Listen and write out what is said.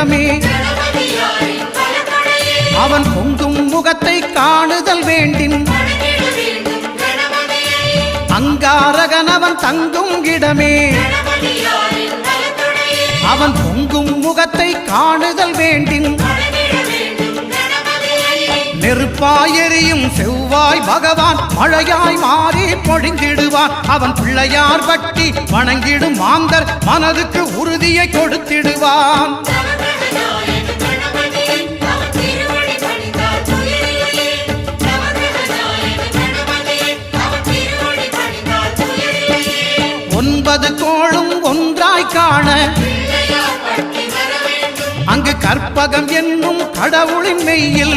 இடமே அவன் பொங்கும் முகத்தை காணுதல் வேண்டின் அங்காரகன் அவன் தங்கும் இடமே அவன் பொங்கும் முகத்தை காணுதல் வேண்டின் நெருப்பாய் எரியும் செவ்வாய் பகவான் மழையாய் மாறி பொழிந்திடுவான் அவன் பிள்ளையார் பக்தி வணங்கிடும் மாந்தர் மனதுக்கு உறுதியை கொடுத்திடுவான் ஒன்பது கோளும் ஒன்றாய் காண அங்கு கற்பகம் என்னும் கடவுளின் மெய்யில்